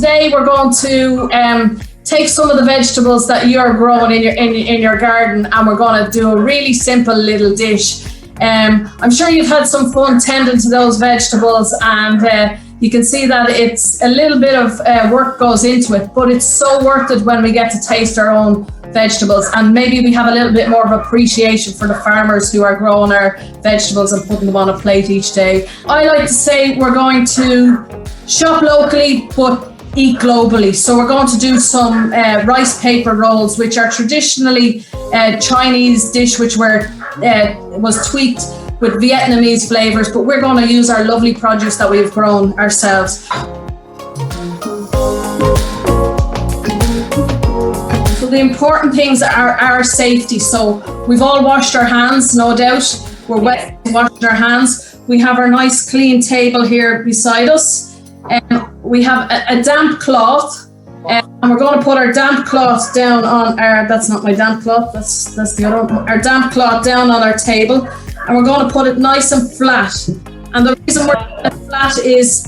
today we're going to take some of the vegetables that you're growing in your garden, and we're going to do a really simple little dish. I'm sure you've had some fun tending to those vegetables, and you can see that it's a little bit of work goes into it, but it's so worth it when we get to taste our own vegetables, and maybe we have a little bit more of appreciation for the farmers who are growing our vegetables and putting them on a plate each day. I like to say we're going to shop locally but eat globally. So we're going to do some rice paper rolls, which are traditionally a Chinese dish, which was tweaked with Vietnamese flavors, but we're going to use our lovely produce that we've grown ourselves. So the important things are our safety. So we've all washed our hands, no doubt. We're wet washing our hands. We have our nice clean table here beside us. We have a damp cloth, and we're going to put our damp cloth down on our, that's not my damp cloth, that's the other one, our damp cloth down on our table, and we're going to put it nice and flat. And the reason we're flat is,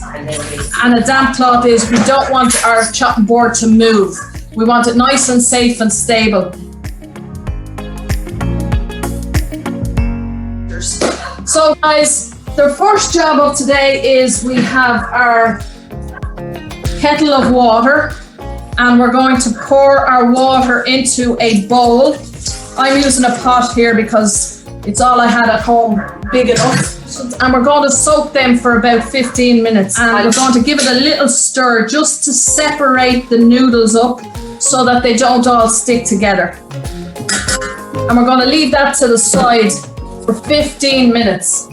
and a damp cloth is, we don't want our chopping board to move. We want it nice and safe and stable. So guys, the first job of today is we have our kettle of water, and we're going to pour our water into a bowl. I'm using a pot here because it's all I had at home, big enough. And we're going to soak them for about 15 minutes. And we're going to give it a little stir just to separate the noodles up so that they don't all stick together. And we're going to leave that to the side for 15 minutes.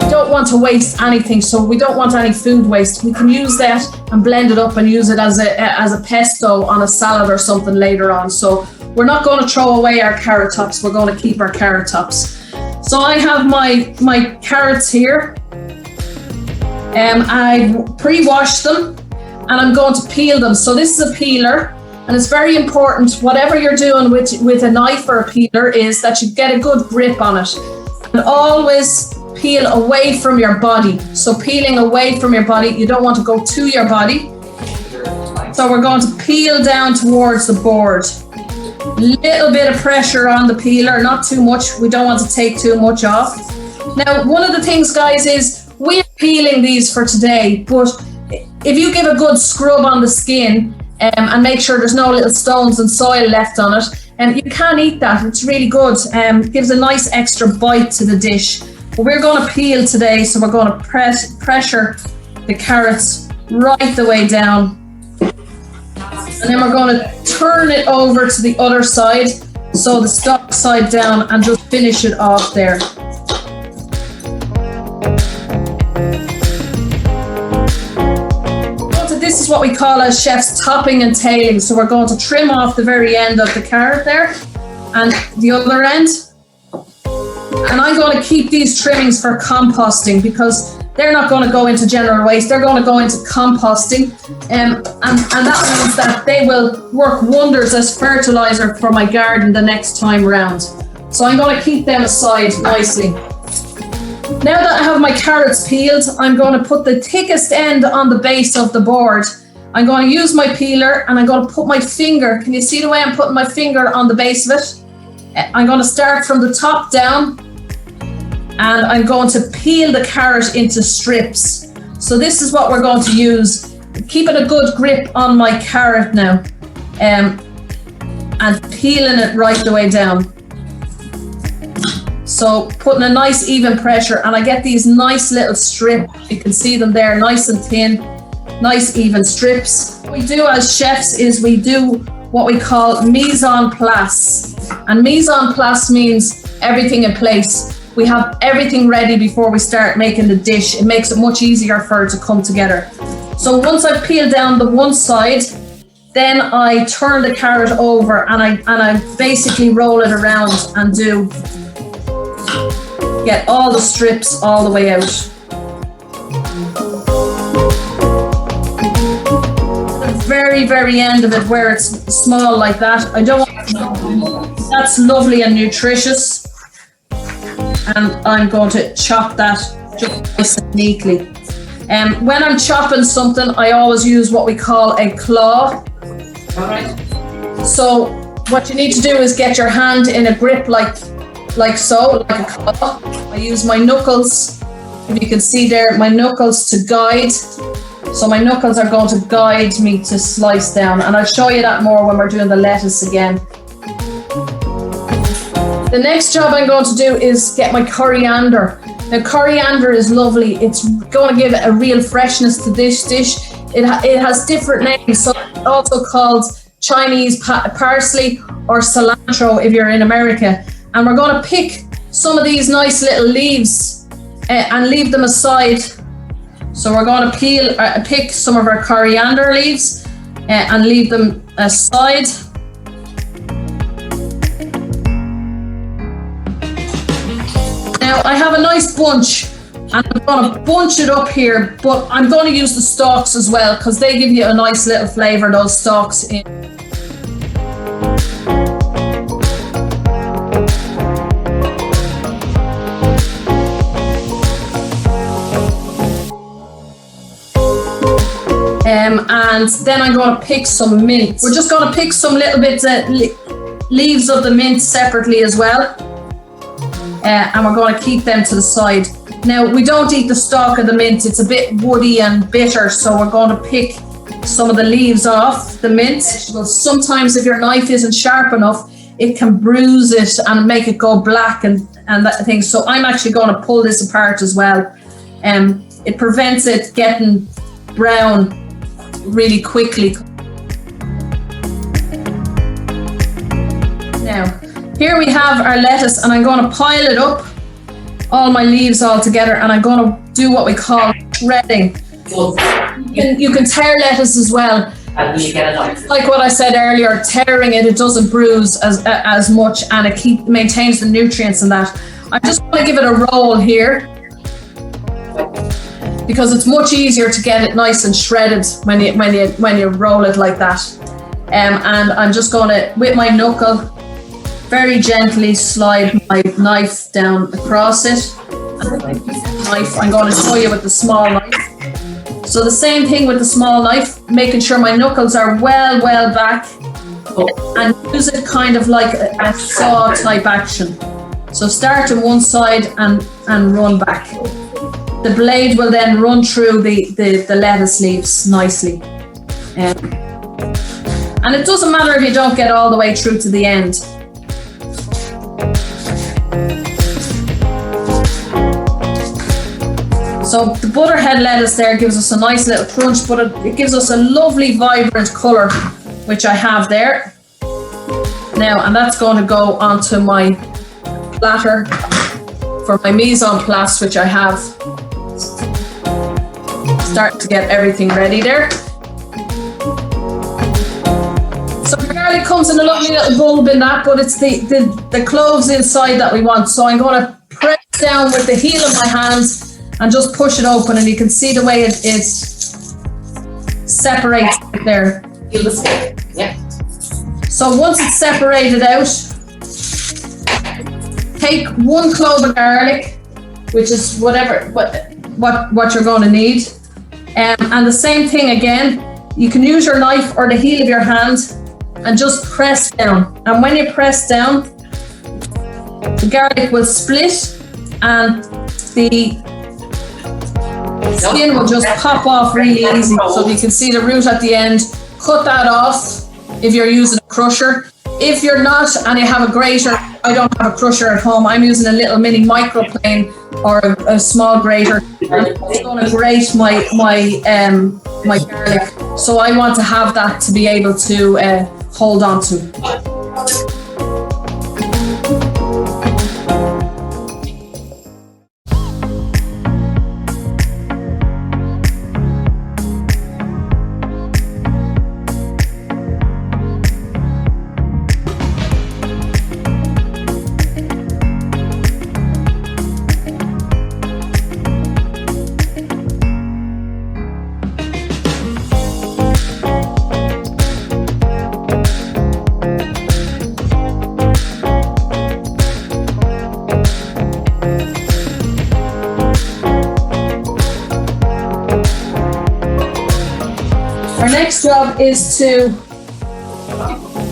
Don't want to waste anything, so we don't want any food waste. We can use that and blend it up and use it as a pesto on a salad or something later on. So we're not going to throw away our carrot tops, we're going to keep our carrot tops. So I have my carrots here, I pre-washed them, and I'm going to peel them. So this is a peeler, and it's very important, whatever you're doing with a knife or a peeler, is that you get a good grip on it. And always peel away from your body. So peeling away from your body, you don't want to go to your body. So we're going to peel down towards the board. Little bit of pressure on the peeler, not too much. We don't want to take too much off. Now, one of the things, guys, is we're peeling these for today, but if you give a good scrub on the skin and make sure there's no little stones and soil left on it, you can eat that. It's really good. Gives a nice extra bite to the dish. But we're going to peel today, so we're going to pressure the carrots right the way down. And then we're going to turn it over to the other side, so the stalk side down, and just finish it off there. So this is what we call as chefs topping and tailing. So we're going to trim off the very end of the carrot there and the other end. And I'm going to keep these trimmings for composting, because they're not going to go into general waste. They're going to go into composting. And that means that they will work wonders as fertilizer for my garden the next time round. So I'm going to keep them aside nicely. Now that I have my carrots peeled, I'm going to put the thickest end on the base of the board. I'm going to use my peeler, and I'm going to put my finger. Can you see the way I'm putting my finger on the base of it? I'm going to start from the top down, and I'm going to peel the carrot into strips. So this is what we're going to use. Keeping a good grip on my carrot now, and peeling it right the way down. So putting a nice even pressure, and I get these nice little strips. You can see them there, nice and thin, nice even strips. What we do as chefs is we do what we call mise en place. And mise en place means everything in place. We have everything ready before we start making the dish. It makes it much easier for it to come together. So once I've peeled down the one side, then I turn the carrot over, and I basically roll it around and get all the strips all the way out. The very, very end of it, where it's small like that, I don't want. That's lovely and nutritious. And I'm going to chop that just nice and neatly. When I'm chopping something, I always use what we call a claw. All right. So what you need to do is get your hand in a grip like so, like a claw. I use my knuckles, if you can see there, my knuckles to guide. So my knuckles are going to guide me to slice down, and I'll show you that more when we're doing the lettuce again. The next job I'm going to do is get my coriander. Now coriander is lovely. It's going to give a real freshness to this dish. It has different names, so it's also called Chinese parsley or cilantro if you're in America. And we're going to pick some of these nice little leaves and leave them aside. So we're going to pick some of our coriander leaves and leave them aside. Now I have a nice bunch, and I'm going to bunch it up here, but I'm going to use the stalks as well because they give you a nice little flavour, those stalks in. And then I'm going to pick some mint. We're just going to pick some little bits of leaves of the mint separately as well. And we're going to keep them to the side. Now, we don't eat the stalk of the mint. It's a bit woody and bitter, so we're going to pick some of the leaves off the mint. Sometimes if your knife isn't sharp enough, it can bruise it and make it go black and that thing. So I'm actually going to pull this apart as well. It prevents it getting brown really quickly. Now, here we have our lettuce, and I'm going to pile it up, all my leaves all together, and I'm going to do what we call shredding. You can tear lettuce as well. Like what I said earlier, tearing it doesn't bruise as much, and it maintains the nutrients in that. I'm just going to give it a roll here, because it's much easier to get it nice and shredded when you roll it like that. And I'm just going to, with my knuckle, very gently slide my knife down across it. I'm going to show you with the small knife. So the same thing with the small knife, making sure my knuckles are well back, and use it kind of like a saw type action. So start on one side and run back. The blade will then run through the lettuce leaves nicely. And it doesn't matter if you don't get all the way through to the end. So the butterhead lettuce there gives us a nice little crunch, but it gives us a lovely vibrant colour, which I have there. Now, and that's going to go onto my platter for my mise en place, which I have. Start to get everything ready there. So the garlic comes in a lovely little bulb in that, but it's the cloves inside that we want. So I'm going to press down with the heel of my hands and just push it open, and you can see the way it separates there. Yeah. So once it's separated out, take 1 clove of garlic, which is what you're going to need. And the same thing again, you can use your knife or the heel of your hand and just press down. And when you press down, the garlic will split and the skin will just pop off really easy. So you can see the root at the end. Cut that off if you're using a crusher. If you're not and you have a grater, I don't have a crusher at home. I'm using a little mini microplane or a small grater. And it's going to grate my garlic. So I want to have that to be able to hold on to. next job is to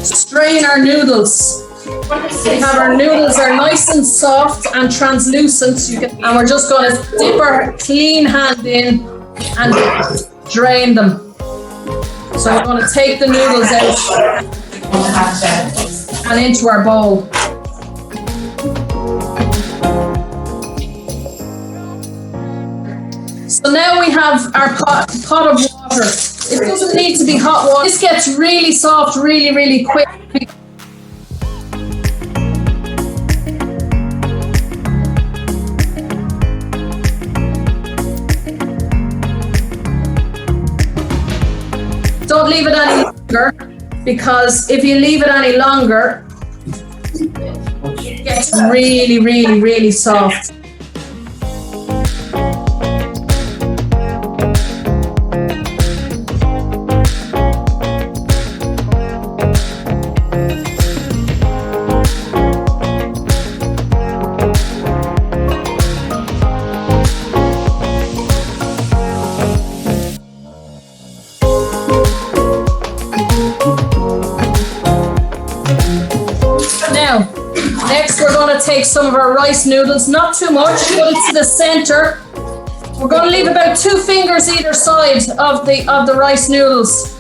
strain our noodles. We have our noodles are nice and soft and translucent, and we're just going to dip our clean hand in and drain them. So we're going to take the noodles out and into our bowl. So now we have our pot of water. It doesn't need to be hot water. This gets really soft really quick. Don't leave it any longer, because if you leave it any longer, it gets really soft. Now, next we're going to take some of our rice noodles, not too much, put it to the center. We're going to leave about 2 fingers either side of the rice noodles.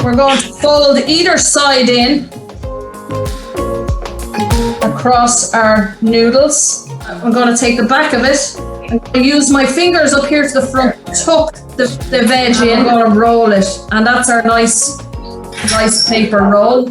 We're going to fold either side in across our noodles. I'm going to take the back of it. I'm going to use my fingers up here to the front, tuck the veg in. I'm going to roll it, and that's our nice paper roll.